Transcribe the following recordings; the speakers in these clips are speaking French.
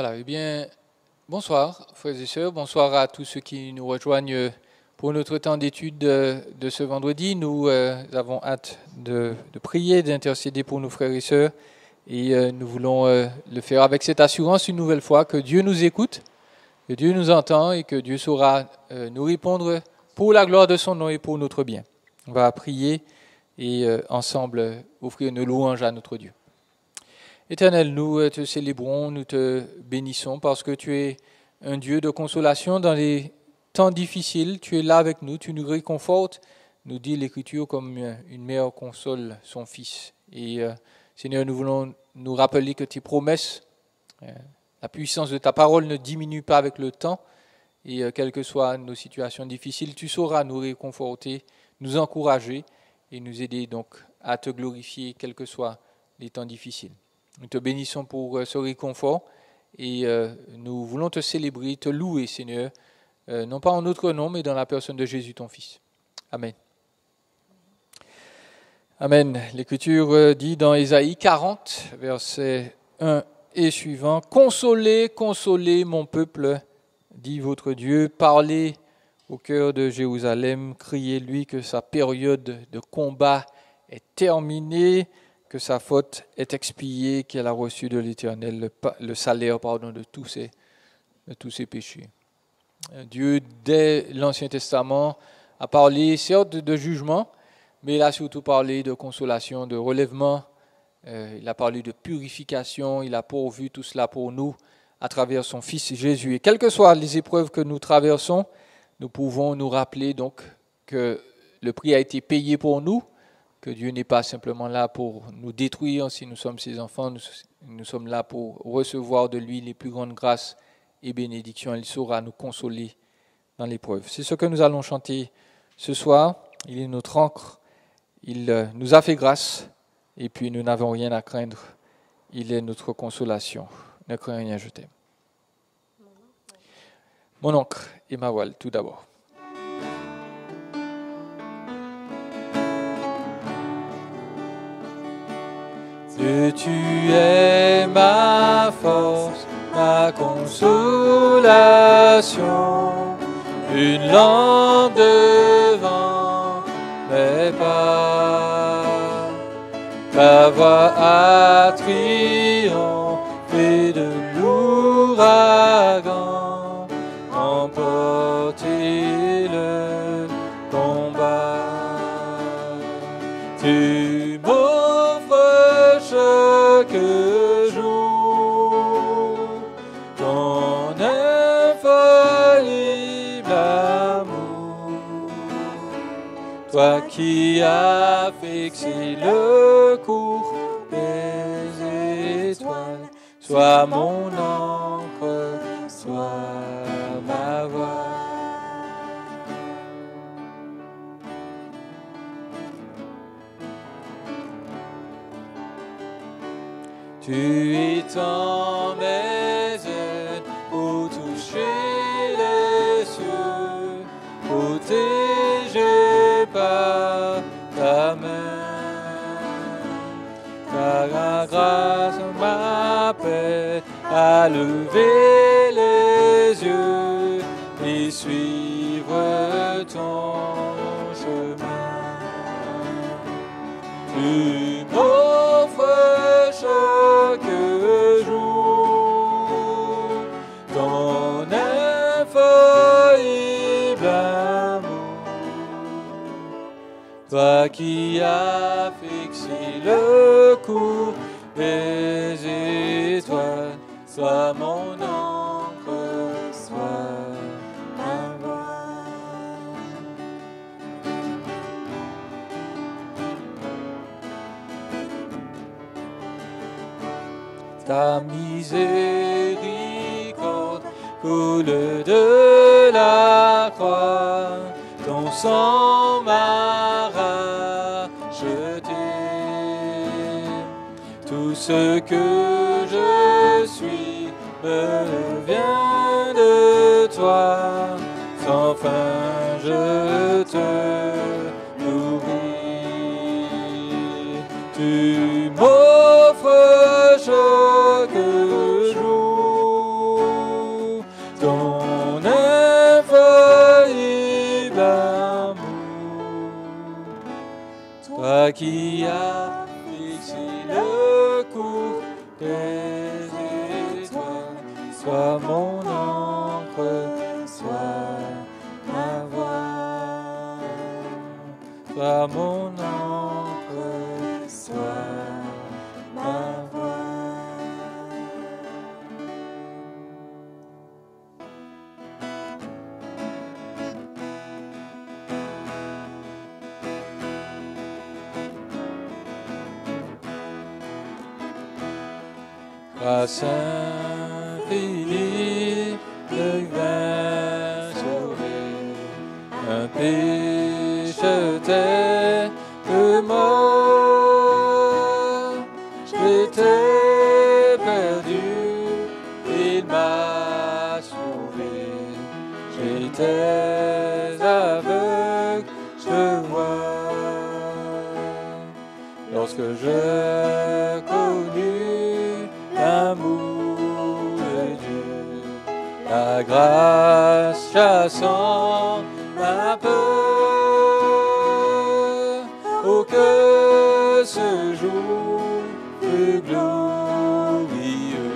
Voilà, eh bien, bonsoir frères et sœurs, bonsoir à tous ceux qui nous rejoignent pour notre temps d'étude de ce vendredi. Nous avons hâte de prier, d'intercéder pour nos frères et sœurs et nous voulons le faire avec cette assurance une nouvelle fois que Dieu nous écoute, que Dieu nous entend et que Dieu saura nous répondre pour la gloire de son nom et pour notre bien. On va prier et ensemble offrir nos louanges à notre Dieu. Éternel, nous te célébrons, nous te bénissons parce que tu es un Dieu de consolation dans les temps difficiles. Tu es là avec nous, tu nous réconfortes, nous dit l'Écriture, comme une mère console son fils. Et Seigneur, nous voulons nous rappeler que tes promesses, la puissance de ta parole ne diminue pas avec le temps. Et quelles que soient nos situations difficiles, tu sauras nous réconforter, nous encourager et nous aider donc à te glorifier, quels que soient les temps difficiles. Nous te bénissons pour ce réconfort et nous voulons te célébrer, te louer, Seigneur, non pas en notre nom, mais dans la personne de Jésus, ton Fils. Amen. Amen. L'Écriture dit dans Ésaïe 40, versets 1 et suivant, « Consolez, consolez mon peuple, dit votre Dieu, parlez au cœur de Jérusalem, criez-lui que sa période de combat est terminée, que sa faute est expiée, qu'elle a reçu de l'Éternel le salaire de tous ses péchés. » Dieu, dès l'Ancien Testament, a parlé certes de jugement, mais il a surtout parlé de consolation, de relèvement. Il a parlé de purification, il a pourvu tout cela pour nous à travers son Fils Jésus. Et quelles que soient les épreuves que nous traversons, nous pouvons nous rappeler donc que le prix a été payé pour nous, que Dieu n'est pas simplement là pour nous détruire si nous sommes ses enfants, nous sommes là pour recevoir de lui les plus grandes grâces et bénédictions. Il saura nous consoler dans l'épreuve. C'est ce que nous allons chanter ce soir. Il est notre ancre, il nous a fait grâce et puis nous n'avons rien à craindre. Il est notre consolation. Ne crains rien, je t'aime. Mon ancre et ma voile, tout d'abord. Dieu, tu es ma force, ma consolation, une lampe devant mes pas. Ta voix a triomphé de l'ouragan, emporté le combat. Tu m'offres chaque jour ton infaillible amour, toi qui as fixé le cours des étoiles, sois mon encre, sois ma voix. Tu étends mes ailes pour toucher les cieux, protégé par ta main. Ta grâce m'appelle à lever les yeux et suivre ton chemin. Tu m'offres chaque jour ton infaillible amour, toi qui as fixé le cours des étoiles, sois mon encre, sois ma voile. Ta miséricorde coule de la croix, ton sang m'a racheté. Tout ce que je suis me vient de toi, sans fin je te nourris. Tu m'offres chaque jour toi qui as fixé le cours des étoiles, sois mon encre, sois ma voix, sois mon encre, sois ma voix. Grâce infinie de vint sauver un péché de mort. J'étais perdu, il m'a sauvé. J'étais aveugle, je vois. Lorsque je connus l'amour de Dieu, la grâce chassant ma peur, oh que ce jour fut glorieux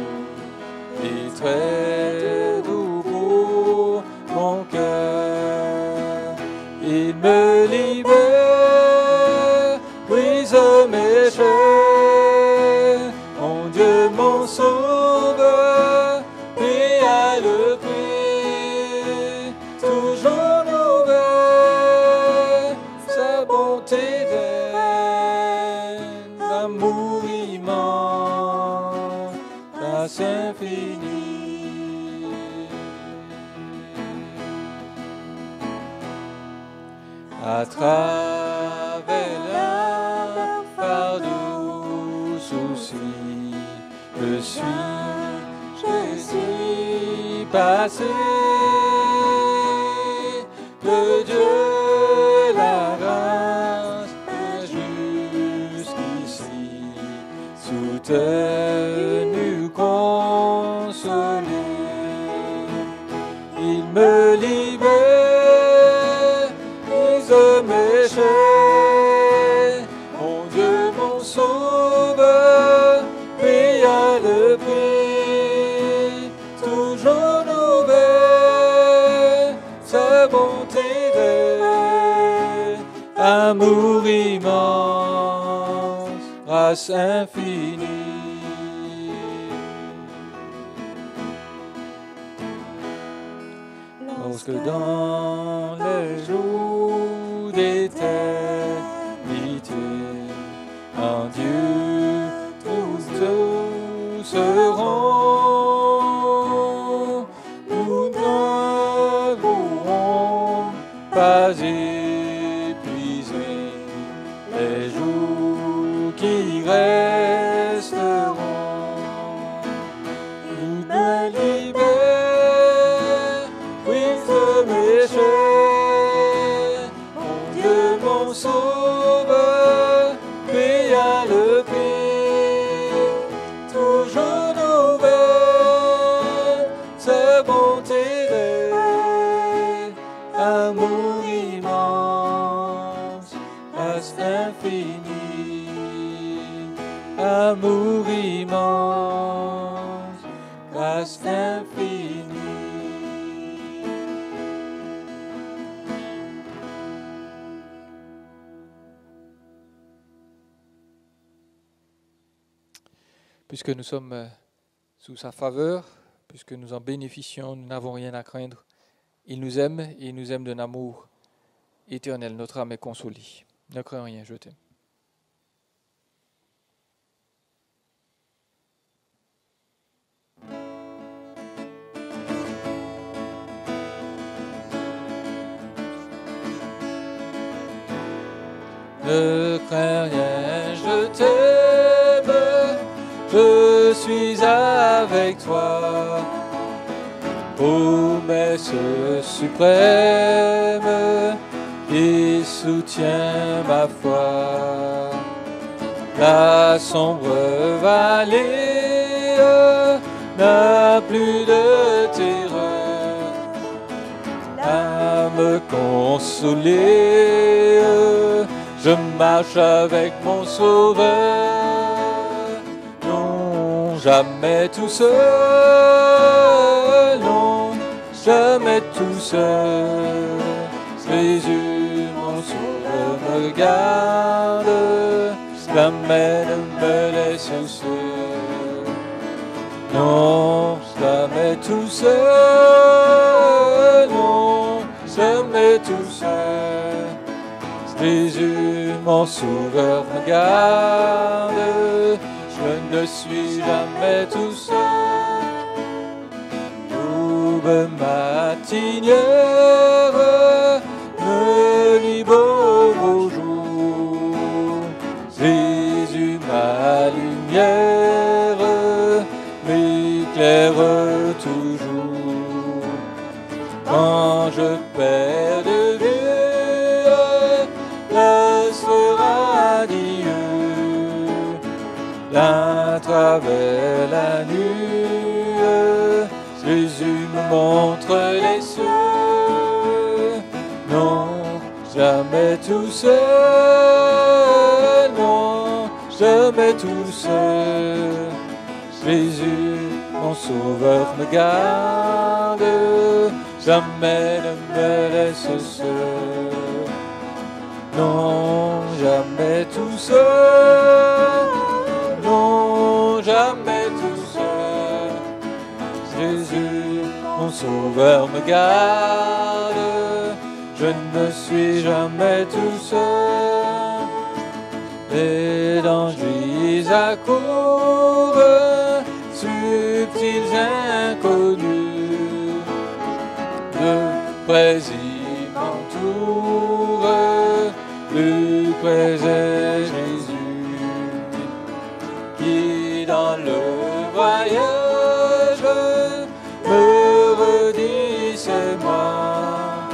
et très doux pour mon cœur. Il me libère, brise mes chaînes, mon Dieu, mon sauveur, paya le prix, toujours nouvelle, sa bonté vaine, l'amour immense, grâce infinie. À travers la fardeau souci, je suis passé, que Dieu la grâce jusqu'ici, soutenu, consolé, il me libère, brise mes chaînes, mon Dieu, mon sauveur, paya le prix, toujours nouvelle, sa bonté vaine, amour immense, grâce infinie. Lorsque dans les jours d'éternité, en Dieu tous seront, nous n'avons pas épuisé les jours qui resteront. Il me libère, brise mes chaînes, mon Dieu, mon sauveur, paya le prix, toujours nouvelle, sa bonté vaine, amour immense, grâce infinie, amour immense, grâce infinie. Puisque nous sommes sous sa faveur, puisque nous en bénéficions, nous n'avons rien à craindre. Il nous aime et il nous aime d'un amour éternel. Notre âme est consolée. Ne crains rien, je t'aime. Ne crains rien, je t'aime, je suis avec toi. Promesse suprême qui soutient ma foi. La sombre vallée n'a plus de terreur à me consoler. Je marche avec mon Sauveur, non, jamais tout seul, non, jamais tout seul. Jésus, mon Sauveur, me garde, jamais ne me laisse seul, non, jamais tout seul, non, jamais tout seul. Jésus, mon Sauveur, me garde, je ne suis jamais tout seul. L'aube matinière me libère au jour. Jésus, ma lumière, m'éclaire toujours. Quand je perds de vue à travers la nuit, Jésus me montre les cieux. Non, jamais tout seul, non, jamais tout seul. Jésus, mon Sauveur, me garde, jamais ne me laisse seul. Non, jamais tout seul, non, jamais tout seul. Jésus, mon Sauveur, me garde, je ne suis jamais tout seul. Les dangers accourent, subtils inconnus, de près ils m'entourent, plus près est Jésus, qui dans le voyage me redit c'est moi.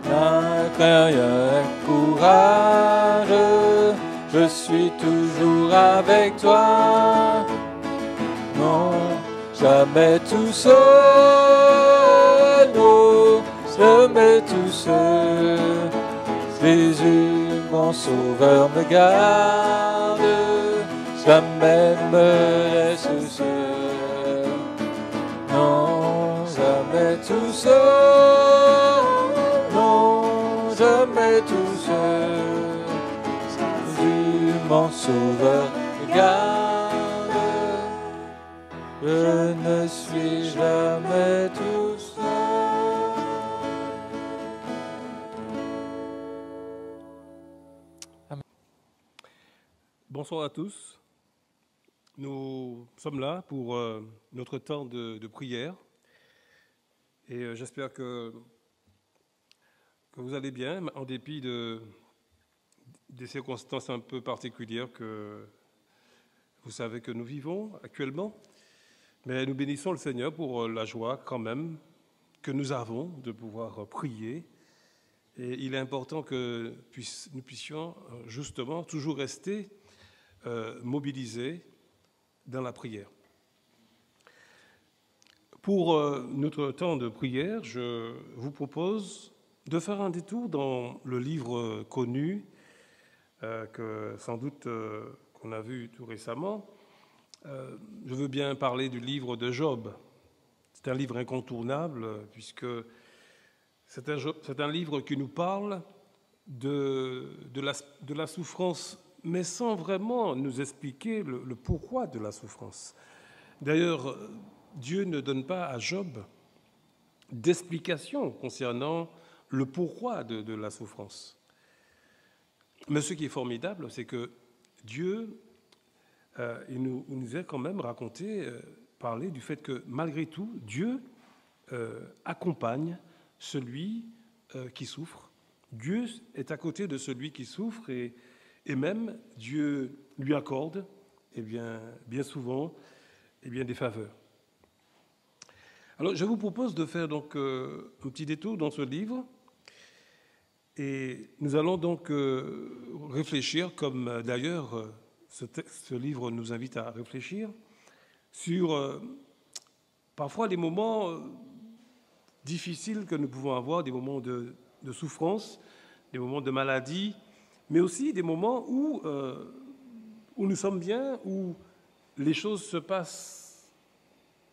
N'a craint rien, courage, je suis toujours avec toi. Non, jamais tout seul, non, jamais tout seul. Jésus, mon Sauveur, me garde, jamais ne me laisse seul. Non, jamais tout seul, non, jamais tout seul. Jésus, mon Sauveur, me garde, je ne suis jamais tout seul. Bonsoir à tous. Nous sommes là pour notre temps de prière et j'espère que vous allez bien en dépit des circonstances un peu particulières que vous savez que nous vivons actuellement. Mais nous bénissons le Seigneur pour la joie quand même que nous avons de pouvoir prier. Et il est important que nous puissions justement toujours rester mobilisés dans la prière. Pour notre temps de prière, je vous propose de faire un détour dans le livre connu que sans doute qu'on a vu tout récemment. Je veux bien parler du livre de Job. C'est un livre incontournable puisque c'est un livre qui nous parle de la souffrance, mais sans vraiment nous expliquer le pourquoi de la souffrance. D'ailleurs, Dieu ne donne pas à Job d'explication concernant le pourquoi de la souffrance. Mais ce qui est formidable, c'est que Dieu il nous a quand même raconté, parlé du fait que malgré tout, Dieu accompagne celui qui souffre. Dieu est à côté de celui qui souffre et même Dieu lui accorde bien souvent des faveurs. Alors je vous propose de faire donc un petit détour dans ce livre et nous allons donc réfléchir, comme d'ailleurs ce livre nous invite à réfléchir, sur parfois des moments difficiles que nous pouvons avoir, des moments de souffrance, des moments de maladie, mais aussi des moments où nous sommes bien, où les choses se passent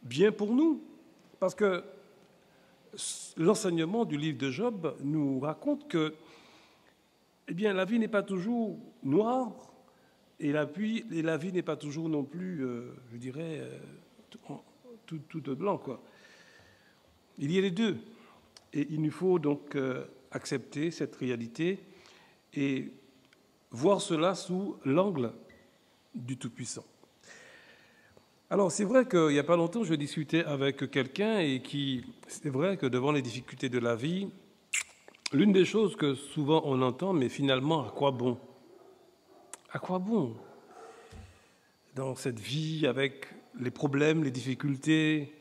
bien pour nous. Parce que l'enseignement du livre de Job nous raconte que la vie n'est pas toujours noire et la vie n'est pas toujours non plus, je dirais, tout blanc, quoi. Il y a les deux. Et il nous faut donc accepter cette réalité et voir cela sous l'angle du Tout-Puissant. Alors, c'est vrai qu'il n'y a pas longtemps, je discutais avec quelqu'un et c'est vrai que devant les difficultés de la vie, l'une des choses que souvent on entend, mais finalement, à quoi bon? À quoi bon? Dans cette vie, avec les problèmes, les difficultés.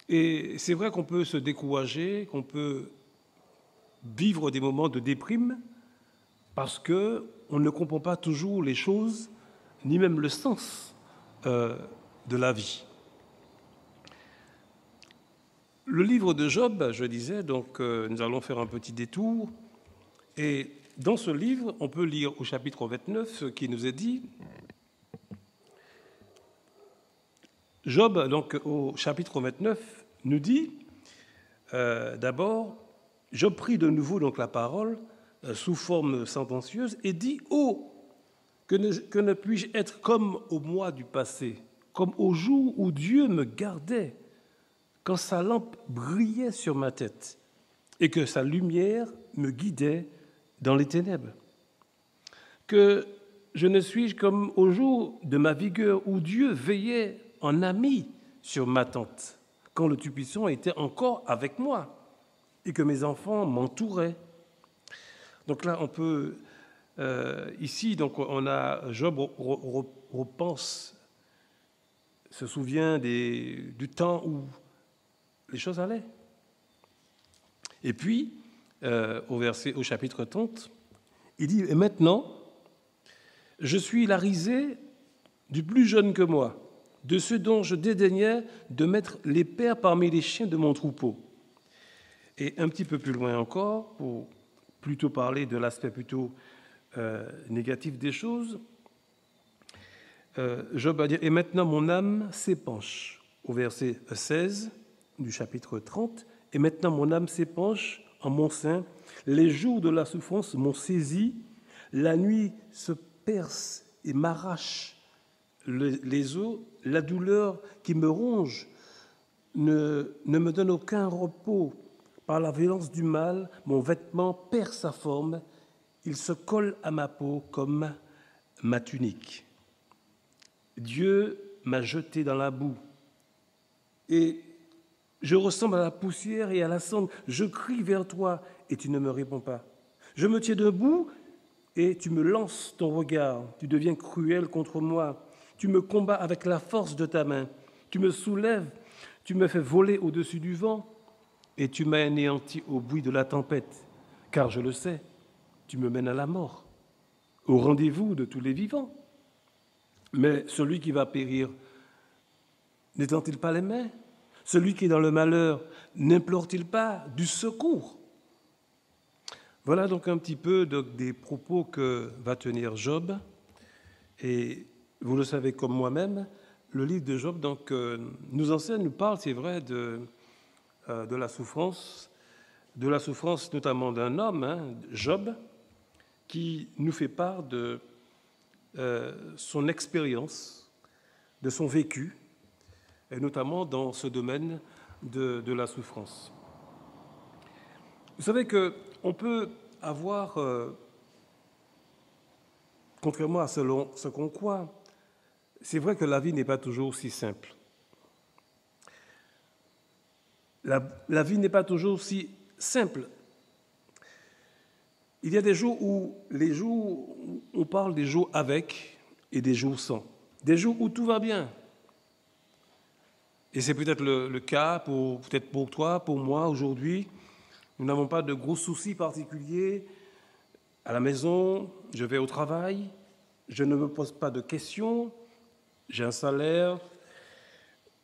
Et c'est vrai qu'on peut se décourager, qu'on peut vivre des moments de déprime, parce qu'on ne comprend pas toujours les choses, ni même le sens de la vie. Le livre de Job, je disais, donc nous allons faire un petit détour. Et dans ce livre, on peut lire au chapitre 29 ce qui nous est dit. Job, donc au chapitre 29, nous dit d'abord, Job prit de nouveau donc la parole sous forme sentencieuse et dit « Oh, que ne puis-je être comme au mois du passé, comme au jour où Dieu me gardait, quand sa lampe brillait sur ma tête et que sa lumière me guidait dans les ténèbres. Que je ne suis comme au jour de ma vigueur où Dieu veillait en ami sur ma tente, quand le Tout-Puissant était encore avec moi et que mes enfants m'entouraient. » Donc là, on peut... ici, donc, on a Job repense, se souvient du temps où les choses allaient. Et puis, au chapitre 30, il dit « Et maintenant, je suis la risée du plus jeune que moi, de ceux dont je dédaignais de mettre les pères parmi les chiens de mon troupeau. » Et un petit peu plus loin encore, pour plutôt parler de l'aspect plutôt négatif des choses, Job va dire « Et maintenant mon âme s'épanche » au verset 16 du chapitre 30. « Et maintenant mon âme s'épanche en mon sein, les jours de la souffrance m'ont saisi, la nuit se perce et m'arrache les os, la douleur qui me ronge ne me donne aucun repos. Par la violence du mal, mon vêtement perd sa forme, il se colle à ma peau comme ma tunique. Dieu m'a jeté dans la boue et je ressemble à la poussière et à la cendre. Je crie vers toi et tu ne me réponds pas. Je me tiens debout et tu me lances ton regard. Tu deviens cruel contre moi. Tu me combats avec la force de ta main. Tu me soulèves, tu me fais voler au-dessus du vent et tu m'as anéanti au bruit de la tempête. Car je le sais, tu me mènes à la mort, au rendez-vous de tous les vivants. Mais celui qui va périr, n'étend-il pas les mains? Celui qui est dans le malheur, n'implore-t-il pas du secours? Voilà donc un petit peu des propos que va tenir Job. Et vous le savez comme moi-même, le livre de Job donc, nous enseigne, nous parle, c'est vrai, de la souffrance notamment d'un homme, Job, qui nous fait part de son expérience, de son vécu, et notamment dans ce domaine de la souffrance. Vous savez qu'on peut avoir, contrairement à ce qu'on croit, c'est vrai que la vie n'est pas toujours si simple. La vie n'est pas toujours si simple. Il y a des jours où on parle des jours avec et des jours sans. Des jours où tout va bien. Et c'est peut-être le cas peut-être pour toi, pour moi aujourd'hui. Nous n'avons pas de gros soucis particuliers à la maison, je vais au travail, je ne me pose pas de questions, j'ai un salaire,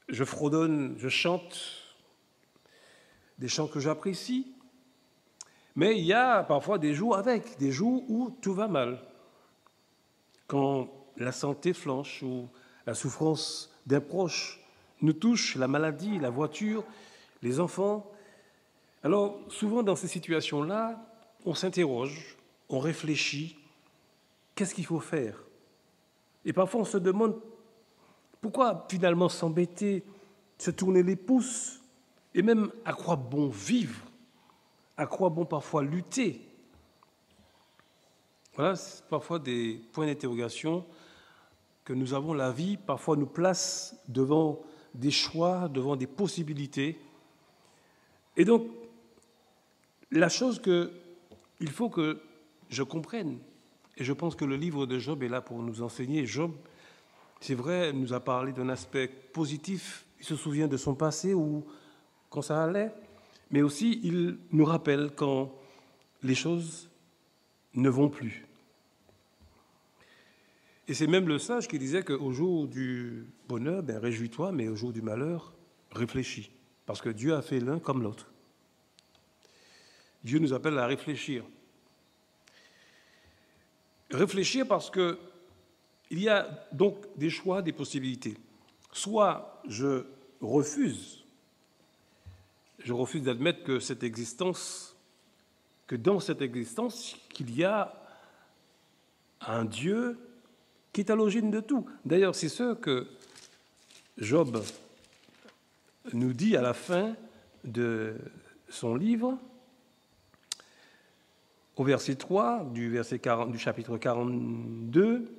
je fredonne, je chante des chants que j'apprécie. Mais il y a parfois des jours où tout va mal. Quand la santé flanche ou la souffrance d'un proche nous touche, la maladie, la voiture, les enfants. Alors, souvent dans ces situations-là, on s'interroge, on réfléchit, qu'est-ce qu'il faut faire? Et parfois on se demande pourquoi finalement s'embêter, se tourner les pouces, et même à quoi bon vivre, à quoi bon parfois lutter. Voilà, c'est parfois des points d'interrogation que nous avons. La vie parfois nous place devant des choix, devant des possibilités. Et donc, la chose qu'il faut que je comprenne, et je pense que le livre de Job est là pour nous enseigner. Job, c'est vrai, nous a parlé d'un aspect positif. Il se souvient de son passé ou quand ça allait, mais aussi il nous rappelle quand les choses ne vont plus. Et c'est même le sage qui disait qu'au jour du bonheur, réjouis-toi, mais au jour du malheur, réfléchis. Parce que Dieu a fait l'un comme l'autre. Dieu nous appelle à réfléchir. Réfléchir parce que il y a donc des choix, des possibilités. Soit je refuse d'admettre que dans cette existence, qu'il y a un Dieu qui est à l'origine de tout. D'ailleurs, c'est ce que Job nous dit à la fin de son livre, au verset 3 du chapitre 42.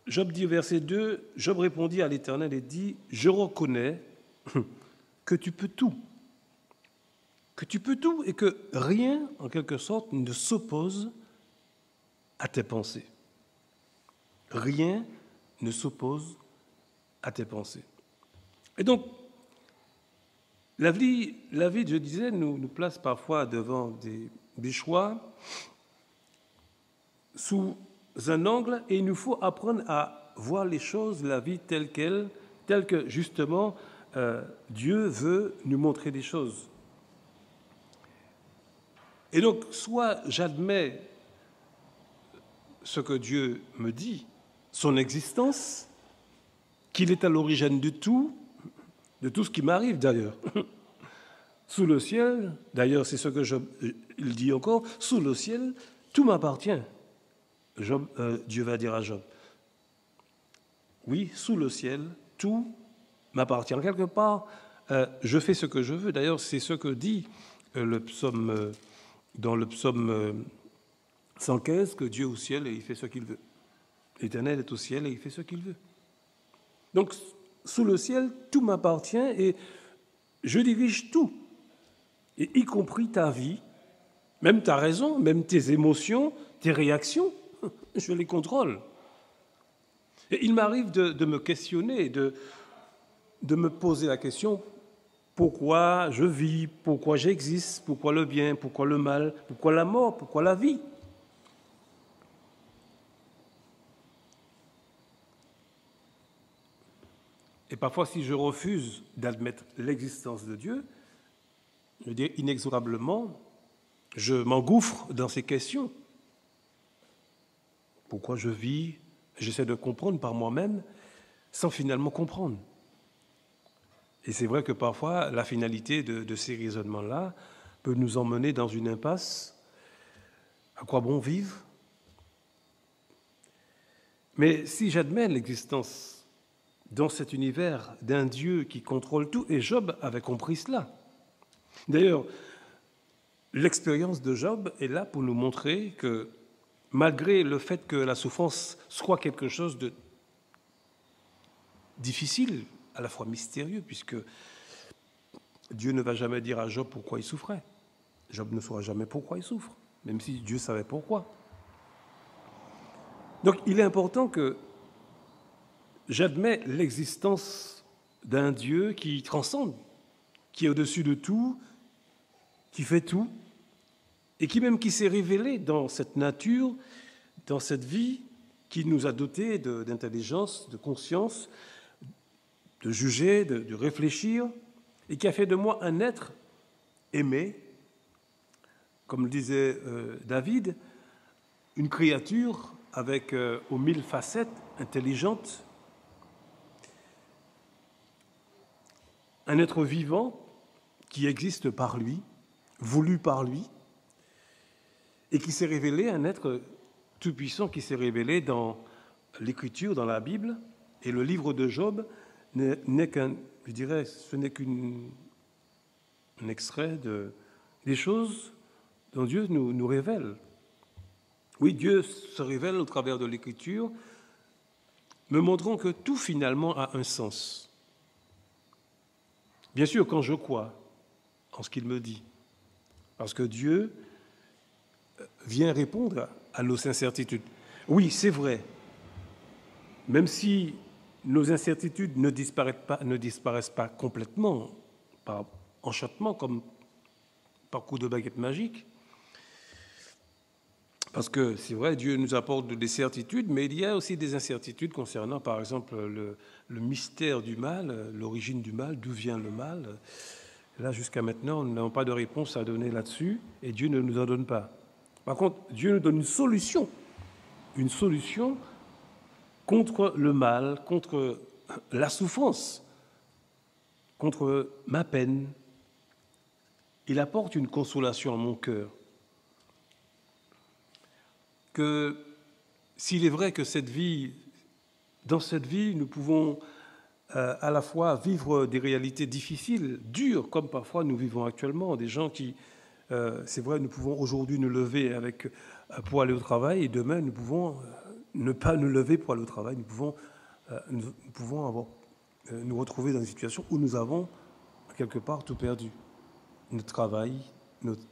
Job dit au verset 2, Job répondit à l'Éternel et dit, « Je reconnais que tu peux tout, et que rien, en quelque sorte, ne s'oppose à tes pensées. Rien ne s'oppose à tes pensées. » Et donc, la vie, je disais, nous place parfois devant des choix sous un angle, et il nous faut apprendre à voir les choses, la vie telle que justement Dieu veut nous montrer des choses. Et donc, soit j'admets ce que Dieu me dit, son existence, qu'il est à l'origine de tout ce qui m'arrive d'ailleurs. Sous le ciel, d'ailleurs c'est ce que il dit encore, sous le ciel, tout m'appartient. Dieu va dire à Job. Oui, sous le ciel, tout m'appartient. Quelque part, je fais ce que je veux. D'ailleurs, c'est ce que dit le psaume, dans le psaume 115, que Dieu est au ciel et il fait ce qu'il veut. L'Éternel est au ciel et il fait ce qu'il veut. Donc, sous le ciel, tout m'appartient et je dirige tout, et y compris ta vie, même ta raison, même tes émotions, tes réactions, je les contrôle. Et il m'arrive de me questionner, de me poser la question, pourquoi je vis, pourquoi j'existe, pourquoi le bien, pourquoi le mal, pourquoi la mort, pourquoi la vie? Et parfois, si je refuse d'admettre l'existence de Dieu, je veux dire, inexorablement, je m'engouffre dans ces questions. Pourquoi je vis? J'essaie de comprendre par moi-même sans finalement comprendre. Et c'est vrai que parfois, la finalité de ces raisonnements-là peut nous emmener dans une impasse. À quoi bon vivre? Mais si j'admets l'existence dans cet univers d'un Dieu qui contrôle tout, et Job avait compris cela. D'ailleurs, l'expérience de Job est là pour nous montrer que malgré le fait que la souffrance soit quelque chose de difficile, à la fois mystérieux, puisque Dieu ne va jamais dire à Job pourquoi il souffrait. Job ne saura jamais pourquoi il souffre, même si Dieu savait pourquoi. Donc il est important que j'admets l'existence d'un Dieu qui transcende, qui est au-dessus de tout, qui fait tout, et qui s'est révélé dans cette nature, dans cette vie, qui nous a dotés d'intelligence, de conscience, de juger, de réfléchir, et qui a fait de moi un être aimé, comme le disait David, une créature avec aux 1000 facettes, intelligente, un être vivant qui existe par lui, voulu par lui, et qui s'est révélé un être tout-puissant qui s'est révélé dans l'Écriture, dans la Bible, et le livre de Job n'est qu'un, je dirais, ce n'est qu'un extrait des choses dont Dieu nous révèle. Oui, Dieu se révèle au travers de l'Écriture, me montrant que tout finalement a un sens. Bien sûr, quand je crois en ce qu'il me dit, parce que Dieu vient répondre à nos incertitudes. Oui, c'est vrai. Même si nos incertitudes ne disparaissent pas complètement par enchantement, comme par coup de baguette magique, parce que c'est vrai, Dieu nous apporte des certitudes, mais il y a aussi des incertitudes concernant, par exemple, le mystère du mal, l'origine du mal, d'où vient le mal. Là, jusqu'à maintenant, nous n'avons pas de réponse à donner là-dessus, et Dieu ne nous en donne pas. Par contre, Dieu nous donne une solution contre le mal, contre la souffrance, contre ma peine. Il apporte une consolation à mon cœur. Que s'il est vrai que dans cette vie, nous pouvons à la fois vivre des réalités difficiles, dures, comme parfois nous vivons actuellement, des gens qui, c'est vrai, nous pouvons aujourd'hui nous lever pour aller au travail, et demain nous pouvons ne pas nous lever pour aller au travail, nous pouvons nous retrouver dans une situation où nous avons quelque part tout perdu. Notre travail,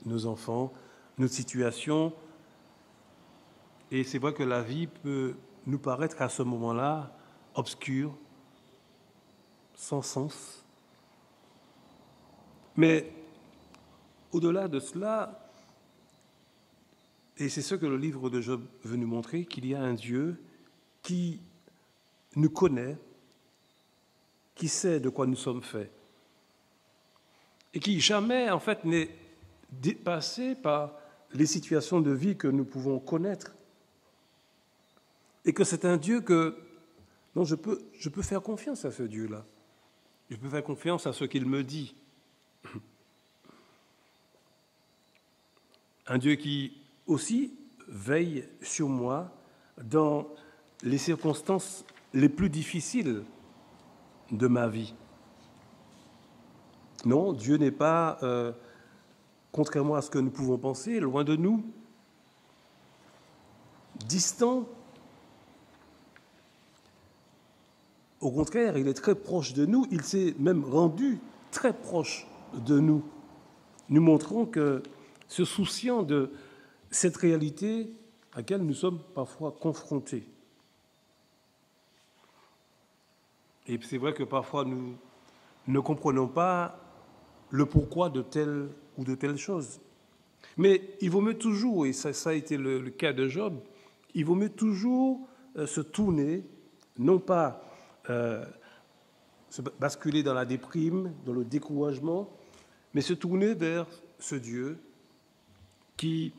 nos enfants, notre situation. Et c'est vrai que la vie peut nous paraître à ce moment-là obscure, sans sens. Mais au-delà de cela, et c'est ce que le livre de Job veut nous montrer, qu'il y a un Dieu qui nous connaît, qui sait de quoi nous sommes faits, et qui jamais, en fait, n'est dépassé par les situations de vie que nous pouvons connaître. Et que c'est un Dieu dont je peux faire confiance à ce Dieu-là. Je peux faire confiance à ce qu'il me dit. Un Dieu qui aussi veille sur moi dans les circonstances les plus difficiles de ma vie. Non, Dieu n'est pas, contrairement à ce que nous pouvons penser, loin de nous, distant. Au contraire, il est très proche de nous, il s'est même rendu très proche de nous, nous montrant que se souciant de cette réalité à laquelle nous sommes parfois confrontés. Et c'est vrai que parfois nous ne comprenons pas le pourquoi de telle ou de telle chose. Mais il vaut mieux toujours, et ça a été le cas de Job, il vaut mieux toujours se tourner, non pas se basculer dans la déprime, dans le découragement, mais se tourner vers ce Dieu qui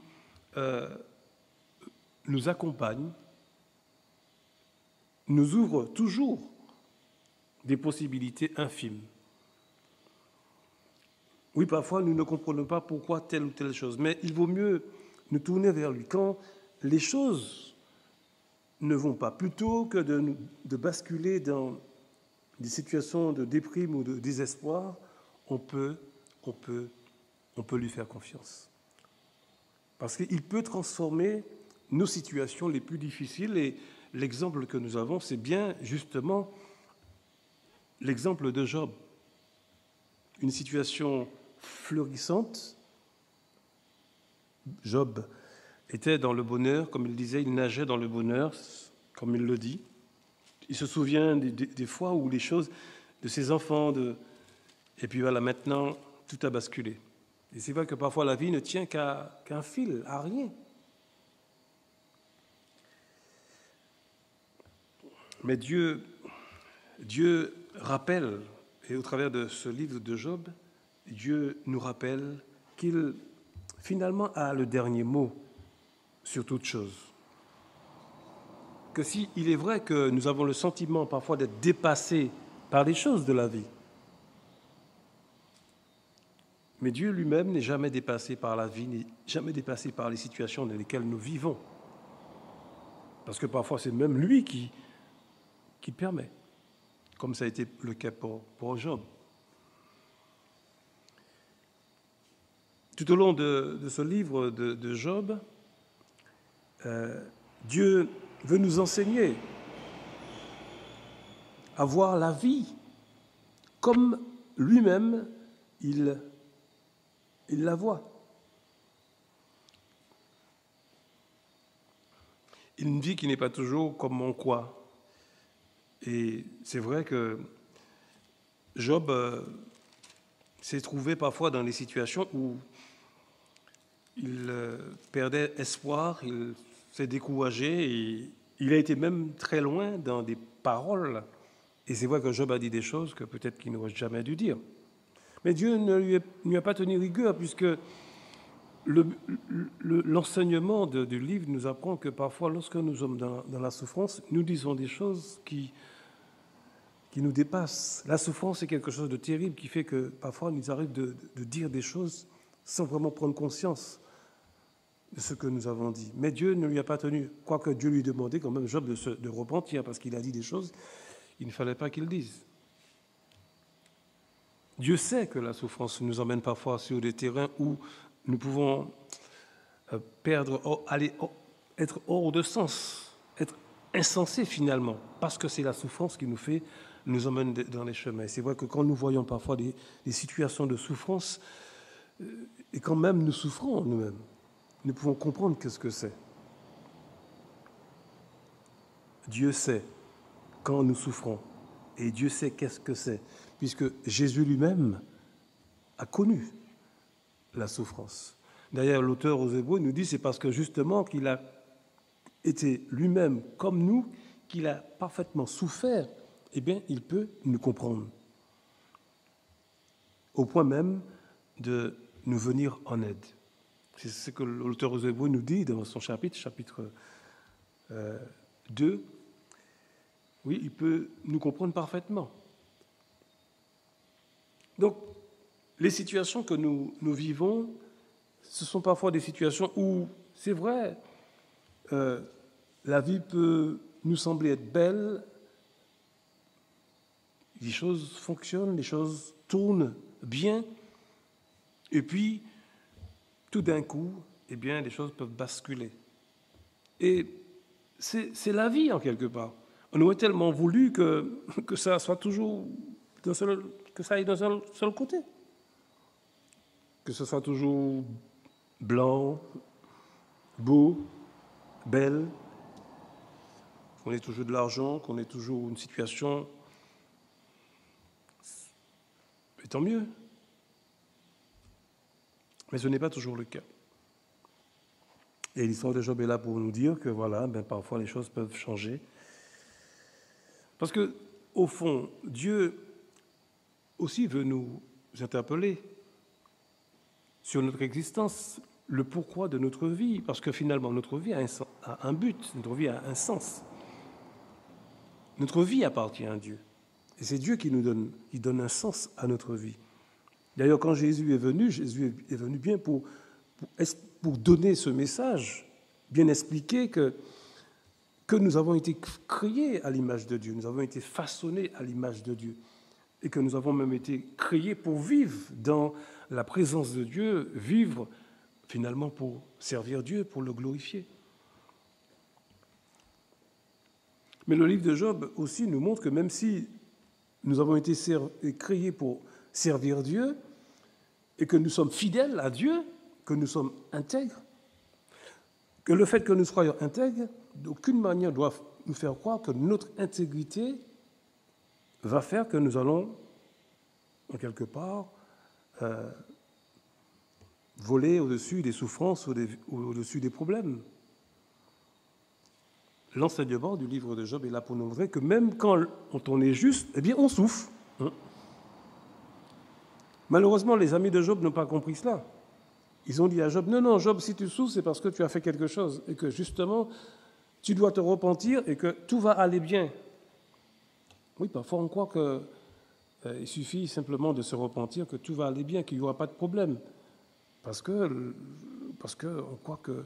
nous accompagne, nous ouvre toujours des possibilités infimes. Oui, parfois nous ne comprenons pas pourquoi telle ou telle chose, mais il vaut mieux nous tourner vers lui quand les choses ne vont pas, plutôt que de basculer dans des situations de déprime ou de désespoir. On peut lui faire confiance. Parce qu'il peut transformer nos situations les plus difficiles, et l'exemple que nous avons, c'est bien justement l'exemple de Job. Une situation florissante. Job était dans le bonheur, comme il disait, il nageait dans le bonheur, comme il le dit. Il se souvient des fois où les choses, de ses enfants, et puis voilà, maintenant, tout a basculé. Et c'est vrai que parfois la vie ne tient qu'à un fil, à rien. Mais Dieu rappelle, et au travers de ce livre de Job, Dieu nous rappelle qu'il finalement, a le dernier mot sur toute chose. Que si il est vrai que nous avons le sentiment parfois d'être dépassés par les choses de la vie, mais Dieu lui-même n'est jamais dépassé par la vie, n'est jamais dépassé par les situations dans lesquelles nous vivons. Parce que parfois, c'est même lui qui permet, comme ça a été le cas pour Job. Tout au long de ce livre de Job, Dieu veut nous enseigner à voir la vie comme lui-même il la voit. Une vie qui n'est pas toujours comme on croit. Et c'est vrai que Job s'est trouvé parfois dans des situations où il perdait espoir, il s'est découragé et il a été même très loin dans des paroles. Et c'est vrai que Job a dit des choses que peut-être qu'il n'aurait jamais dû dire. Mais Dieu ne lui a pas tenu rigueur puisque l'enseignement du livre nous apprend que parfois, lorsque nous sommes dans la souffrance, nous disons des choses qui nous dépassent. La souffrance est quelque chose de terrible qui fait que parfois, il nous arrive de dire des choses sans vraiment prendre conscience de ce que nous avons dit. Mais Dieu ne lui a pas tenu, quoique Dieu lui demandait quand même Job de repentir parce qu'il a dit des choses qu'il ne fallait pas qu'il dise. Dieu sait que la souffrance nous emmène parfois sur des terrains où nous pouvons être hors de sens, être insensés finalement, parce que c'est la souffrance qui nous emmène dans les chemins. Et c'est vrai que quand nous voyons parfois des situations de souffrance, et quand même nous souffrons nous-mêmes, nous pouvons comprendre qu'est-ce que c'est. Dieu sait quand nous souffrons, et Dieu sait qu'est-ce que c'est, puisque Jésus lui-même a connu la souffrance. D'ailleurs, l'auteur aux Hébreux nous dit c'est parce que justement qu'il a été lui-même comme nous, qu'il a parfaitement souffert, eh bien, il peut nous comprendre. Au point même de nous venir en aide. C'est ce que l'auteur aux Hébreux nous dit dans son chapitre 2. Oui, il peut nous comprendre parfaitement. Donc, les situations que nous vivons, ce sont parfois des situations où, c'est vrai, la vie peut nous sembler être belle, les choses fonctionnent, les choses tournent bien, et puis, tout d'un coup, eh bien, les choses peuvent basculer. Et c'est la vie, en quelque part. On aurait tellement voulu que ça soit toujours que ça aille d'un seul côté. Que ce soit toujours blanc, beau, belle, qu'on ait toujours de l'argent, qu'on ait toujours une situation. Mais tant mieux. Mais ce n'est pas toujours le cas. Et l'histoire de Job est là pour nous dire que voilà, parfois les choses peuvent changer. Parce que, au fond, Dieu aussi veut nous interpeller sur notre existence, le pourquoi de notre vie, parce que finalement notre vie a un but, notre vie a un sens. Notre vie appartient à Dieu. Et c'est Dieu qui donne un sens à notre vie. D'ailleurs, quand Jésus est venu bien pour donner ce message, bien expliquer que nous avons été créés à l'image de Dieu, nous avons été façonnés à l'image de Dieu, et que nous avons même été créés pour vivre dans la présence de Dieu, vivre finalement pour servir Dieu, pour le glorifier. Mais le livre de Job aussi nous montre que même si nous avons été créés pour servir Dieu, et que nous sommes fidèles à Dieu, que nous sommes intègres, que le fait que nous soyons intègres, d'aucune manière doit nous faire croire que notre intégrité va faire que nous allons, en quelque part, voler au-dessus des souffrances ou au-dessus des problèmes. L'enseignement du livre de Job est là pour nous montrer que même quand on est juste, eh bien on souffre. Malheureusement, les amis de Job n'ont pas compris cela. Ils ont dit à Job, non, Job, si tu souffres, c'est parce que tu as fait quelque chose et que justement, tu dois te repentir et que tout va aller bien. Oui, parfois on croit qu'il suffit simplement de se repentir, que tout va aller bien, qu'il n'y aura pas de problème. Parce que on croit que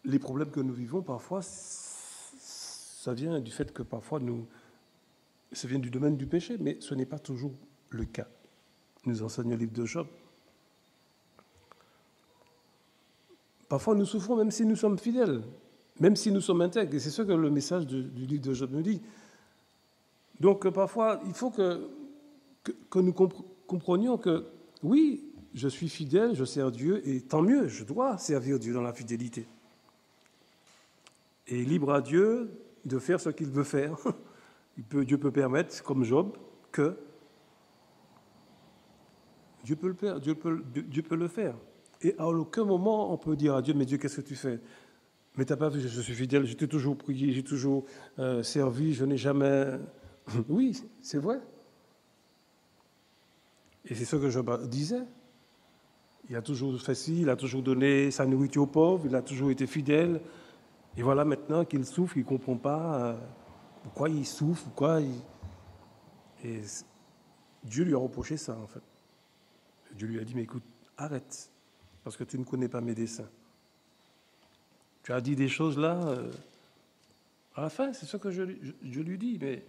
les problèmes que nous vivons, parfois, ça vient du fait que parfois ça vient du domaine du péché, mais ce n'est pas toujours le cas. Nous enseigne le livre de Job. Parfois, nous souffrons même si nous sommes fidèles, même si nous sommes intègres. Et c'est ce que le message du livre de Job nous dit. Donc, parfois, il faut que nous comprenions que, oui, je suis fidèle, je sers Dieu, et tant mieux, je dois servir Dieu dans la fidélité. Et libre à Dieu de faire ce qu'il veut faire. Dieu peut permettre, comme Job, que Dieu peut le faire. Et à aucun moment, on peut dire à Dieu, mais Dieu, qu'est-ce que tu fais? Mais tu n'as pas vu, je suis fidèle, j'ai toujours prié, j'ai toujours servi, je n'ai jamais... Oui, c'est vrai. Et c'est ce que Job disait. Il a toujours fait ci, il a toujours donné sa nourriture aux pauvres, il a toujours été fidèle. Et voilà maintenant qu'il souffre, il ne comprend pas pourquoi il souffre, Et Dieu lui a reproché ça, en fait. Dieu lui a dit, mais écoute, arrête, parce que tu ne connais pas mes desseins. Tu as dit des choses là, à la fin, c'est ce que je lui dis, mais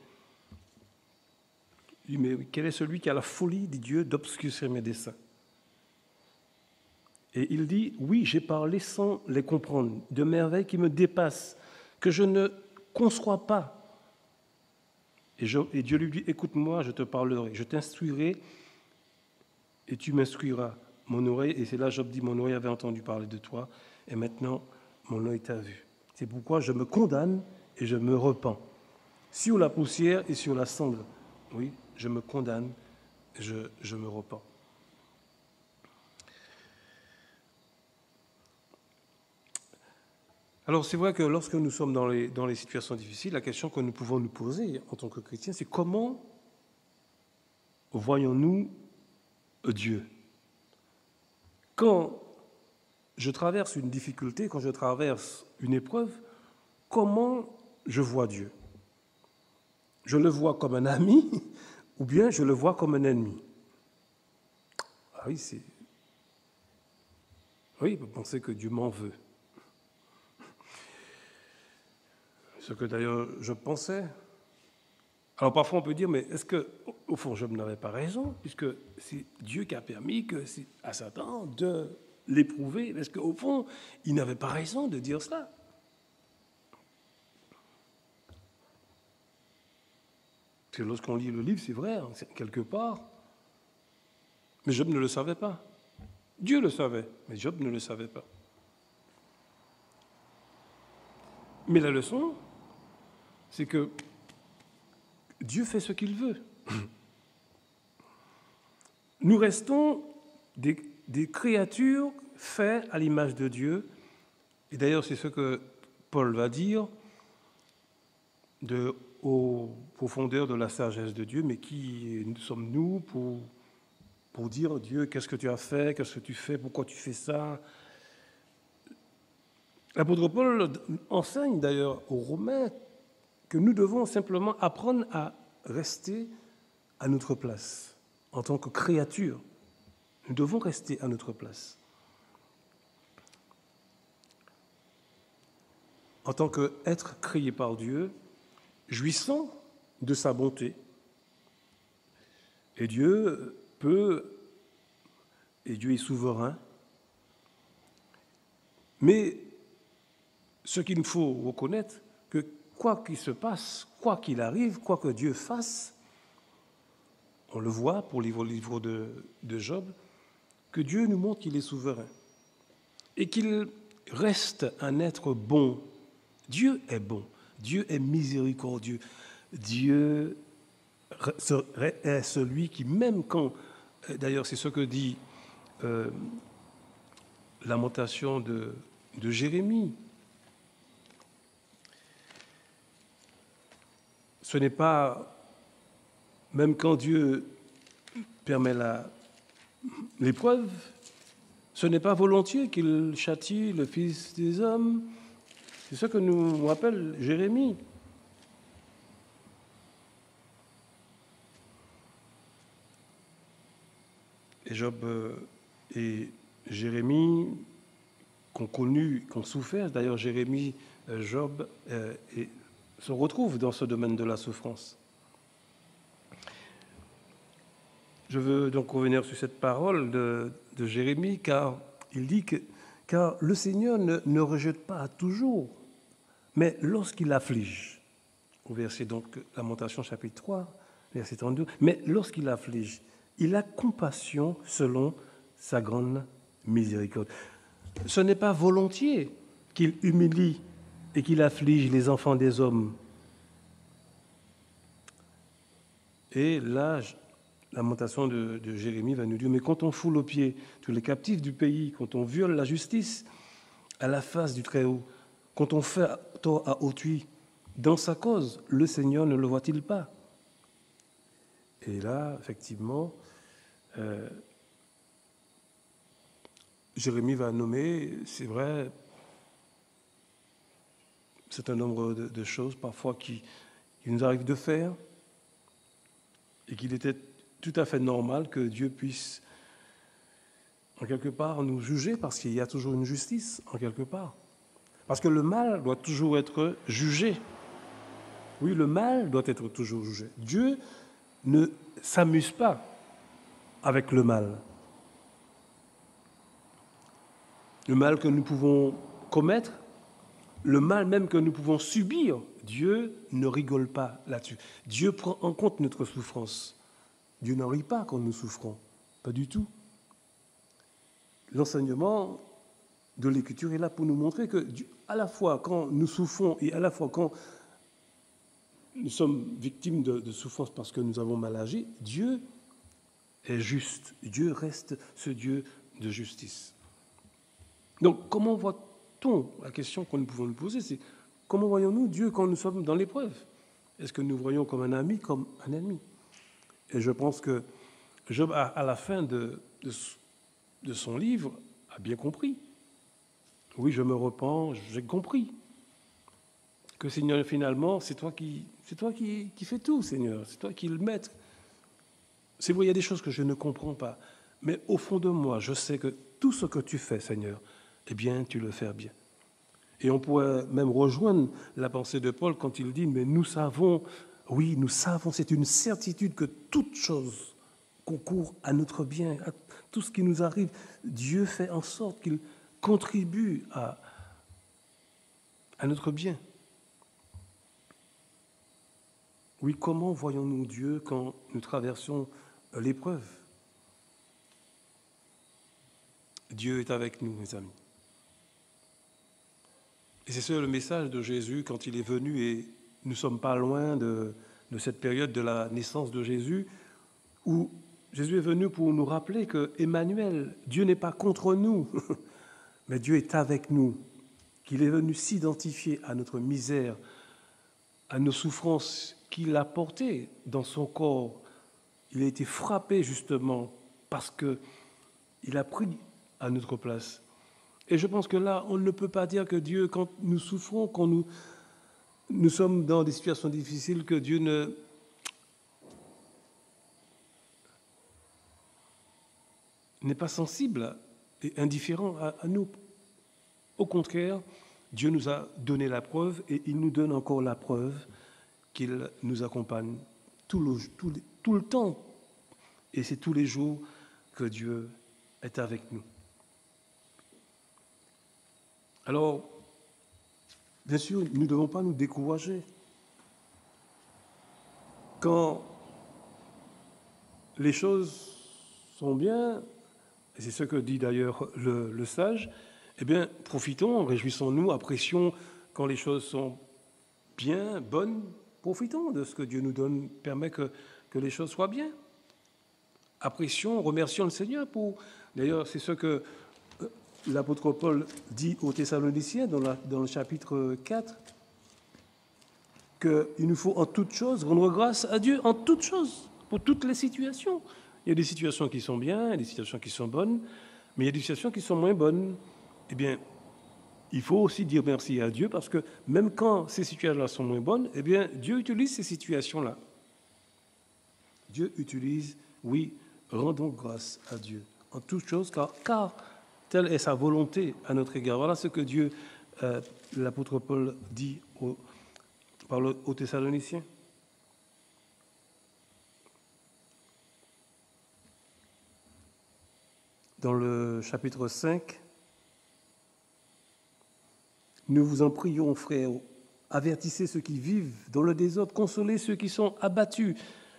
quel est celui qui a la folie, dit Dieu, d'obscurcir mes desseins? Et il dit, oui, j'ai parlé sans les comprendre, de merveilles qui me dépassent, que je ne conçois pas. Et Dieu lui dit, écoute-moi, je te parlerai, je t'instruirai et tu m'instruiras. Mon oreille, et c'est là Job dit, mon oreille avait entendu parler de toi, et maintenant mon œil t'a vu. C'est pourquoi je me condamne et je me repens. Sur la poussière et sur la cendre, oui, je me condamne, je me repens. Alors c'est vrai que lorsque nous sommes dans les situations difficiles, la question que nous pouvons nous poser en tant que chrétiens, c'est comment voyons-nous Dieu? Quand je traverse une difficulté, quand je traverse une épreuve, comment je vois Dieu? Je le vois comme un ami ou bien je le vois comme un ennemi? Ah oui, oui, vous pensez que Dieu m'en veut. Ce que d'ailleurs je pensais. Alors parfois on peut dire, mais est-ce que, au fond, Job n'avait pas raison, puisque c'est Dieu qui a permis à Satan de l'éprouver. Est-ce qu'au fond, il n'avait pas raison de dire cela? Parce que lorsqu'on lit le livre, c'est vrai, quelque part. Mais Job ne le savait pas. Dieu le savait, mais Job ne le savait pas. Mais la leçon, c'est que Dieu fait ce qu'il veut. Nous restons des créatures faites à l'image de Dieu. Et d'ailleurs, c'est ce que Paul va dire aux profondeurs de la sagesse de Dieu. Mais qui sommes-nous pour dire, Dieu, qu'est-ce que tu as fait, qu'est-ce que tu fais, pourquoi tu fais ça? L'apôtre Paul enseigne d'ailleurs aux Romains que nous devons simplement apprendre à rester à notre place. En tant que créature, nous devons rester à notre place. En tant qu'être créé par Dieu, jouissant de sa bonté. Et Dieu est souverain. Mais ce qu'il faut reconnaître, que quoi qu'il se passe, quoi qu'il arrive, quoi que Dieu fasse, on le voit pour le livre de Job, que Dieu nous montre qu'il est souverain et qu'il reste un être bon. Dieu est bon, Dieu est miséricordieux, Dieu est celui qui, même quand, d'ailleurs c'est ce que dit lamentation de Jérémie, ce n'est pas, même quand Dieu permet l'épreuve, Ce n'est pas volontiers qu'il châtie le Fils des hommes. C'est ce que nous rappelle Jérémie. Et Job et Jérémie, qu'ont connu, qu'ont souffert, d'ailleurs Jérémie, Job, se retrouvent dans ce domaine de la souffrance. Je veux donc revenir sur cette parole de Jérémie, car il dit que car le Seigneur ne rejette pas toujours, mais lorsqu'il afflige, au verset donc Lamentation chapitre 3, verset 32, mais lorsqu'il afflige, il a compassion selon sa grande miséricorde. Ce n'est pas volontiers qu'il humilie et qu'il afflige les enfants des hommes. Et là, la lamentation de Jérémie va nous dire, mais quand on foule aux pieds tous les captifs du pays, quand on viole la justice à la face du Très-Haut, quand on fait tort à autrui, dans sa cause, le Seigneur ne le voit-il pas? Et là, effectivement, Jérémie va nommer, c'est vrai, c'est un nombre de choses parfois qui nous arrive de faire, et qu'il était tout à fait normal que Dieu puisse, en quelque part, nous juger, parce qu'il y a toujours une justice, en quelque part. Parce que le mal doit toujours être jugé. Oui, le mal doit être toujours jugé. Dieu ne s'amuse pas avec le mal. Le mal que nous pouvons commettre, le mal même que nous pouvons subir, Dieu ne rigole pas là-dessus. Dieu prend en compte notre souffrance. Dieu n'en rit pas quand nous souffrons, pas du tout. L'enseignement de l'Écriture est là pour nous montrer que, à la fois quand nous souffrons et à la fois quand nous sommes victimes de souffrance parce que nous avons mal agi, Dieu est juste. Dieu reste ce Dieu de justice. Donc, comment voit-on, la question que nous pouvons nous poser, c'est comment voyons-nous Dieu quand nous sommes dans l'épreuve? Est-ce que nous voyons comme un ami, comme un ennemi? Et je pense que Job, à la fin de son livre, a bien compris. Oui, je me repens, j'ai compris. Que Seigneur, finalement, c'est toi qui fais tout, Seigneur. C'est toi qui es le maître. C'est vrai, il y a des choses que je ne comprends pas. Mais au fond de moi, je sais que tout ce que tu fais, Seigneur, eh bien, tu le fais bien. Et on pourrait même rejoindre la pensée de Paul quand il dit, mais nous savons, oui, nous savons, c'est une certitude que toute chose concourt à notre bien, à tout ce qui nous arrive. Dieu fait en sorte qu'il contribue à notre bien. Oui, comment voyons-nous Dieu quand nous traversons l'épreuve? Dieu est avec nous, mes amis. Et c'est ça le message de Jésus quand il est venu, et nous ne sommes pas loin de cette période de la naissance de Jésus, où Jésus est venu pour nous rappeler que Emmanuel, Dieu n'est pas contre nous, mais Dieu est avec nous, qu'il est venu s'identifier à notre misère, à nos souffrances qu'il a portées dans son corps. Il a été frappé justement parce qu'il a pris à notre place. Et je pense que là, on ne peut pas dire que Dieu, quand nous souffrons, quand nous sommes dans des situations difficiles, que Dieu n'est pas sensible et indifférent à nous. Au contraire, Dieu nous a donné la preuve et il nous donne encore la preuve qu'il nous accompagne tout le temps. Et c'est tous les jours que Dieu est avec nous. Alors, bien sûr, nous ne devons pas nous décourager. Quand les choses sont bien, et c'est ce que dit d'ailleurs le sage, eh bien, profitons, réjouissons-nous, apprécions quand les choses sont bien, bonnes, profitons de ce que Dieu nous donne, permet que les choses soient bien. Apprécions, remercions le Seigneur pour... D'ailleurs, c'est ce que l'apôtre Paul dit aux Thessaloniciens dans le chapitre 4, qu'il nous faut en toutes choses rendre grâce à Dieu, en toutes choses, pour toutes les situations. Il y a des situations qui sont bien, il y a des situations qui sont bonnes, Mais il y a des situations qui sont moins bonnes. Eh bien, il faut aussi dire merci à Dieu parce que même quand ces situations-là sont moins bonnes, eh bien, Dieu utilise ces situations-là. Dieu utilise, oui, rendons grâce à Dieu en toutes choses, car telle est sa volonté à notre égard. Voilà ce que Dieu, l'apôtre Paul dit aux Thessaloniciens. Dans le chapitre 5, nous vous en prions, frères, avertissez ceux qui vivent dans le désordre, consolez ceux qui sont abattus,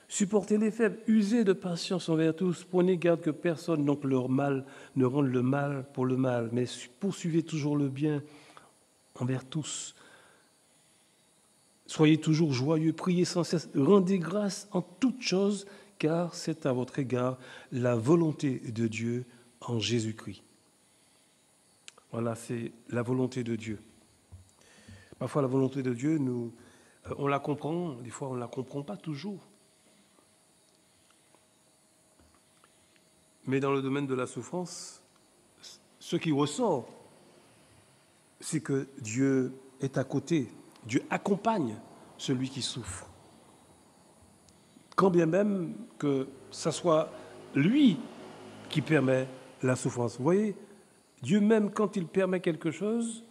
supportez les faibles, usez de patience envers tous, prenez garde que personne, donc leur mal, ne rende le mal pour le mal, mais poursuivez toujours le bien envers tous. Soyez toujours joyeux, priez sans cesse, rendez grâce en toutes choses, car c'est à votre égard la volonté de Dieu en Jésus-Christ. Voilà, c'est la volonté de Dieu. Parfois, la volonté de Dieu, on la comprend, des fois on ne la comprend pas toujours. Mais dans le domaine de la souffrance, ce qui ressort, c'est que Dieu est à côté, Dieu accompagne celui qui souffre. Quand bien même que ce soit lui qui permet la souffrance. Vous voyez, Dieu même quand il permet quelque chose,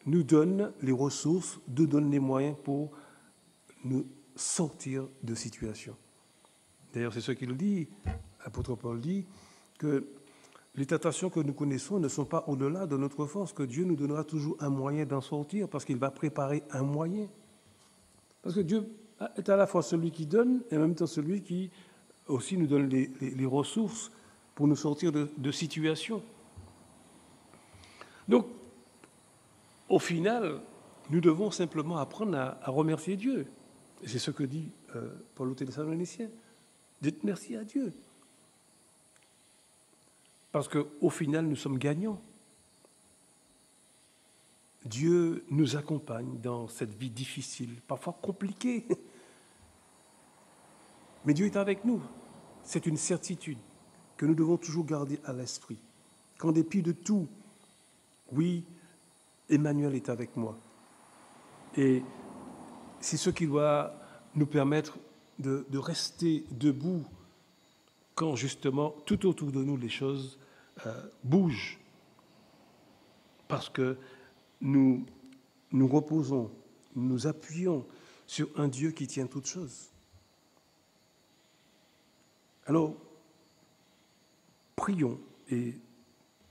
nous donne les ressources, nous donne les moyens pour nous sortir de situations. D'ailleurs, c'est ce qu'il dit, l'apôtre Paul dit, que les tentations que nous connaissons ne sont pas au-delà de notre force, que Dieu nous donnera toujours un moyen d'en sortir, parce qu'il va préparer un moyen. Parce que Dieu est à la fois celui qui donne, et en même temps celui qui aussi nous donne les ressources pour nous sortir de situations. Donc, au final, nous devons simplement apprendre à remercier Dieu. Et c'est ce que dit Paul aux Thessaloniciens. Dites merci à Dieu. Parce qu'au final, nous sommes gagnants. Dieu nous accompagne dans cette vie difficile, parfois compliquée. Mais Dieu est avec nous. C'est une certitude que nous devons toujours garder à l'esprit. Qu'en dépit de tout, oui, Emmanuel est avec moi. Et c'est ce qui doit nous permettre de rester debout quand justement tout autour de nous les choses bougent. Parce que nous reposons, nous appuyons sur un Dieu qui tient toutes choses. Alors, prions, et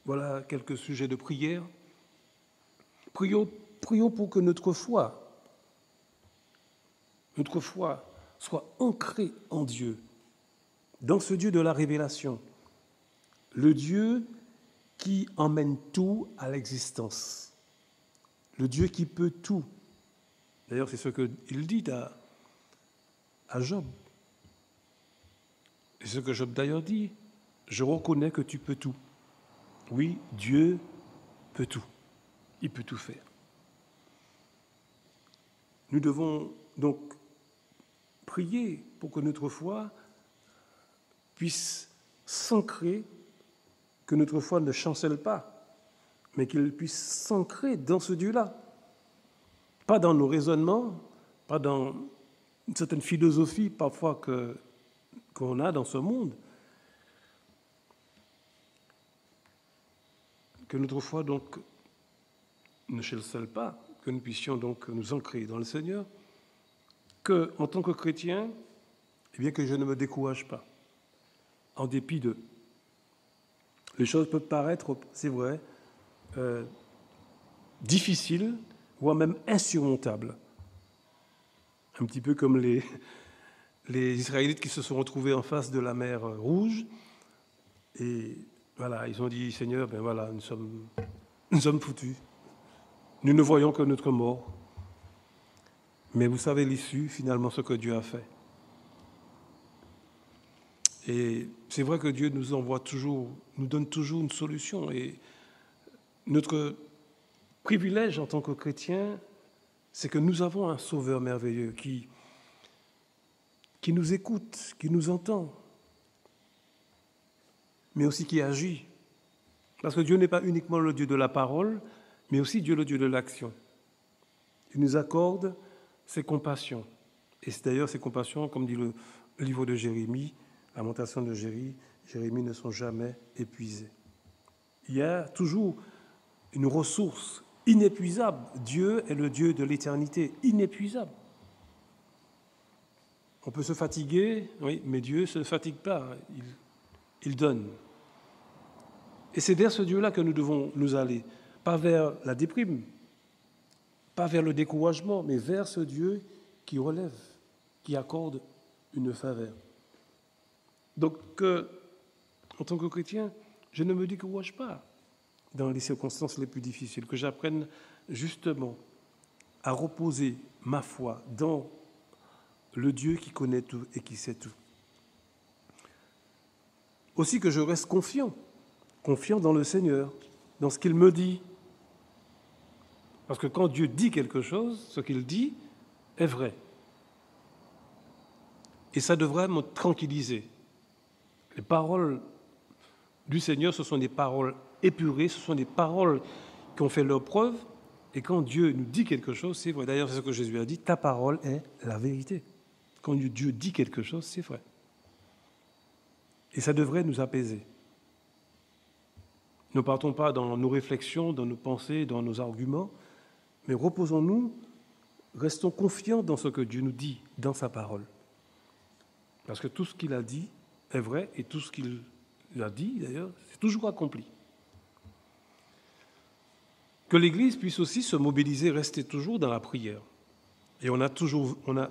voilà quelques sujets de prière. Prions pour que notre foi soit ancrée en Dieu, dans ce Dieu de la révélation, le Dieu qui emmène tout à l'existence, le Dieu qui peut tout. D'ailleurs, c'est ce qu'il dit à Job. C'est ce que Job d'ailleurs dit. Je reconnais que tu peux tout. Oui, Dieu peut tout. Il peut tout faire. Nous devons donc prier pour que notre foi puisse s'ancrer, que notre foi ne chancelle pas, mais qu'elle puisse s'ancrer dans ce Dieu-là. Pas dans nos raisonnements, pas dans une certaine philosophie parfois qu'on a dans ce monde. Que notre foi donc ne chancelle pas, que nous puissions donc nous ancrer dans le Seigneur, que en tant que chrétien, eh bien que je ne me décourage pas, en dépit de. Les choses peuvent paraître, c'est vrai, difficiles, voire même insurmontables. Un petit peu comme les Israélites qui se sont retrouvés en face de la mer Rouge. Et voilà, ils ont dit, Seigneur, ben voilà, nous sommes foutus. Nous ne voyons que notre mort. Mais vous savez l'issue, finalement, ce que Dieu a fait. Et c'est vrai que Dieu nous donne toujours une solution. Et notre privilège en tant que chrétien, c'est que nous avons un Sauveur merveilleux qui nous écoute, qui nous entend, mais aussi qui agit. Parce que Dieu n'est pas uniquement le Dieu de la parole, mais aussi Dieu le Dieu de l'action. Il nous accorde ses compassions. Et c'est d'ailleurs ces compassions, comme dit le livre de Jérémie, la lamentation de Jérémie ne sont jamais épuisées. Il y a toujours une ressource inépuisable. Dieu est le Dieu de l'éternité, inépuisable. On peut se fatiguer, oui, mais Dieu ne se fatigue pas, il donne. Et c'est vers ce Dieu-là que nous devons nous aller, pas vers la déprime, pas vers le découragement, mais vers ce Dieu qui relève, qui accorde une faveur. Donc, en tant que chrétien, je ne me décourage pas dans les circonstances les plus difficiles, que j'apprenne justement à reposer ma foi dans le Dieu qui connaît tout et qui sait tout. Aussi que je reste confiant dans le Seigneur, dans ce qu'il me dit. Parce que quand Dieu dit quelque chose, ce qu'il dit est vrai. Et ça devrait me tranquilliser. Les paroles du Seigneur, ce sont des paroles épurées, ce sont des paroles qui ont fait leur preuve. Et quand Dieu nous dit quelque chose, c'est vrai. D'ailleurs, c'est ce que Jésus a dit, ta parole est la vérité. Quand Dieu dit quelque chose, c'est vrai. Et ça devrait nous apaiser. Ne partons pas dans nos réflexions, dans nos pensées, dans nos arguments, mais reposons-nous, restons confiants dans ce que Dieu nous dit, dans sa parole. Parce que tout ce qu'il a dit est vrai, et tout ce qu'il a dit, d'ailleurs, c'est toujours accompli. Que l'Église puisse aussi se mobiliser, rester toujours dans la prière. Et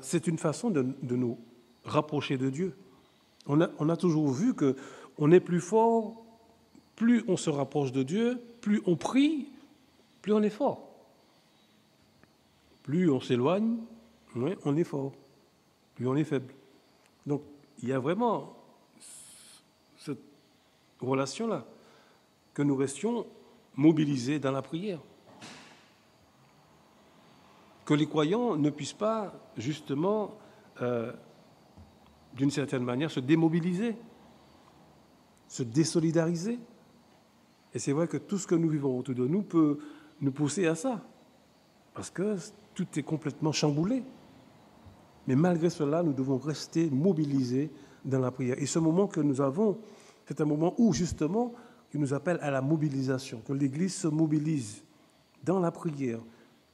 c'est une façon de nous rapprocher de Dieu. On a toujours vu qu'on est plus fort, plus on se rapproche de Dieu, plus on prie, plus on est fort. Plus on s'éloigne, moins on est fort, plus on est faible. Donc, il y a vraiment cette relation-là, que nous restions mobilisés dans la prière. Que les croyants ne puissent pas, justement, d'une certaine manière, se démobiliser, se désolidariser. Et c'est vrai que tout ce que nous vivons autour de nous peut nous pousser à ça, parce que tout est complètement chamboulé. Mais malgré cela, nous devons rester mobilisés dans la prière. Et ce moment que nous avons, c'est un moment où, justement, il nous appelle à la mobilisation, que l'Église se mobilise dans la prière,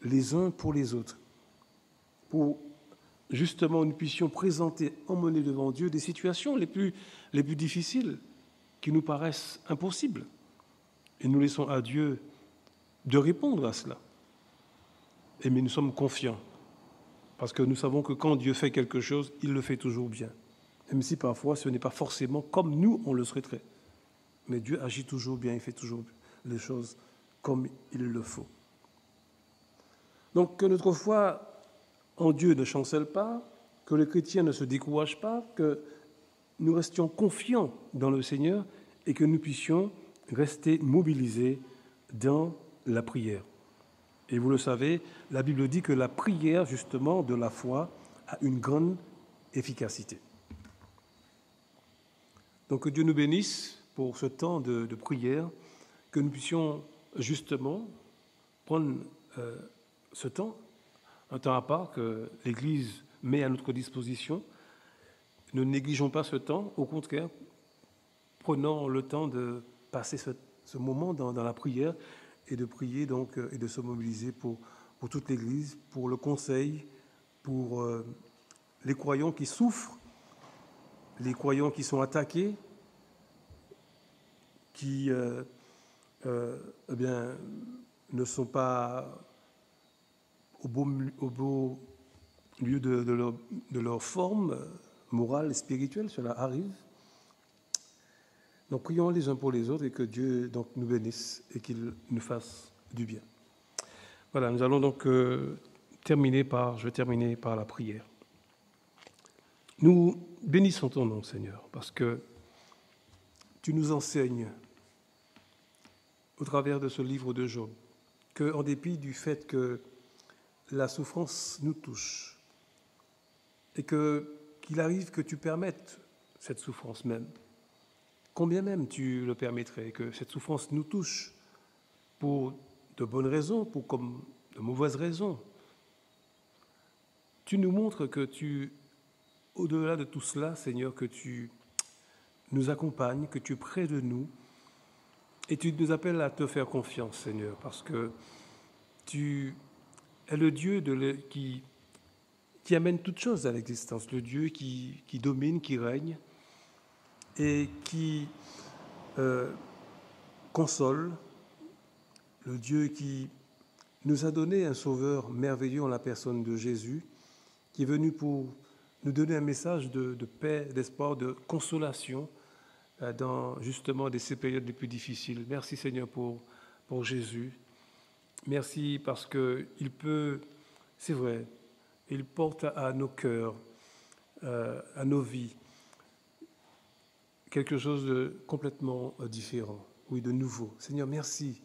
les uns pour les autres, pour justement nous puissions présenter, emmener devant Dieu des situations les plus difficiles, qui nous paraissent impossibles. Et nous laissons à Dieu de répondre à cela. Mais nous sommes confiants, parce que nous savons que quand Dieu fait quelque chose, il le fait toujours bien. Même si parfois ce n'est pas forcément comme nous on le souhaiterait. Mais Dieu agit toujours bien, il fait toujours les choses comme il le faut. Donc que notre foi en Dieu ne chancelle pas, que les chrétiens ne se découragent pas, que nous restions confiants dans le Seigneur et que nous puissions rester mobilisés dans la prière. Et vous le savez, la Bible dit que la prière, justement, de la foi a une grande efficacité. Donc que Dieu nous bénisse pour ce temps de prière, que nous puissions justement prendre ce temps, un temps à part que l'Église met à notre disposition. Ne négligeons pas ce temps, au contraire, prenons le temps de passer ce moment dans la prière et de prier donc et de se mobiliser pour toute l'Église, pour le conseil, pour les croyants qui souffrent, les croyants qui sont attaqués, qui ne sont pas au beau lieu de leur forme morale et spirituelle, cela arrive. Donc prions les uns pour les autres et que Dieu donc nous bénisse et qu'il nous fasse du bien. Voilà, nous allons donc je vais terminer par la prière. Nous bénissons ton nom, Seigneur, parce que tu nous enseignes au travers de ce livre de Job qu'en dépit du fait que la souffrance nous touche et qu'il arrive que tu permettes cette souffrance même, combien même tu le permettrais, que cette souffrance nous touche pour de bonnes raisons, pour comme de mauvaises raisons. Tu nous montres que au-delà de tout cela, Seigneur, que tu nous accompagnes, que tu es près de nous, et tu nous appelles à te faire confiance, Seigneur, parce que tu es le Dieu qui amène toutes choses à l'existence, le Dieu qui domine, qui règne, et qui console, le Dieu qui nous a donné un sauveur merveilleux en la personne de Jésus, qui est venu pour nous donner un message de paix, d'espoir, de consolation dans justement ces périodes les plus difficiles. Merci Seigneur pour Jésus. Merci parce qu'il peut, c'est vrai, il porte à nos cœurs, à nos vies, quelque chose de complètement différent, oui, de nouveau. Seigneur, merci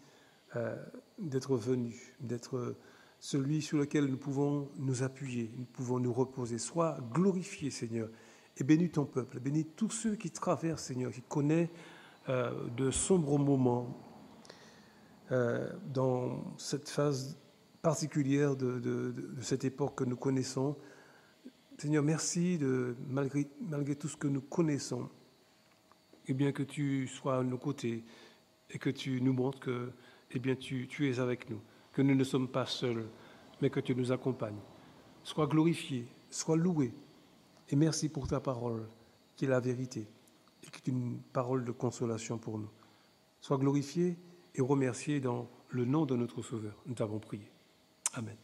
d'être venu, d'être celui sur lequel nous pouvons nous appuyer, nous pouvons nous reposer. Sois glorifié, Seigneur, et bénis ton peuple, bénis tous ceux qui traversent, Seigneur, qui connaissent de sombres moments dans cette phase particulière de cette époque que nous connaissons. Seigneur, merci malgré tout ce que nous connaissons, eh bien que tu sois à nos côtés et que tu nous montres que eh bien, tu es avec nous, que nous ne sommes pas seuls, mais que tu nous accompagnes. Sois glorifié, sois loué, et merci pour ta parole, qui est la vérité, et qui est une parole de consolation pour nous. Sois glorifié et remercié dans le nom de notre Sauveur. Nous t'avons prié. Amen.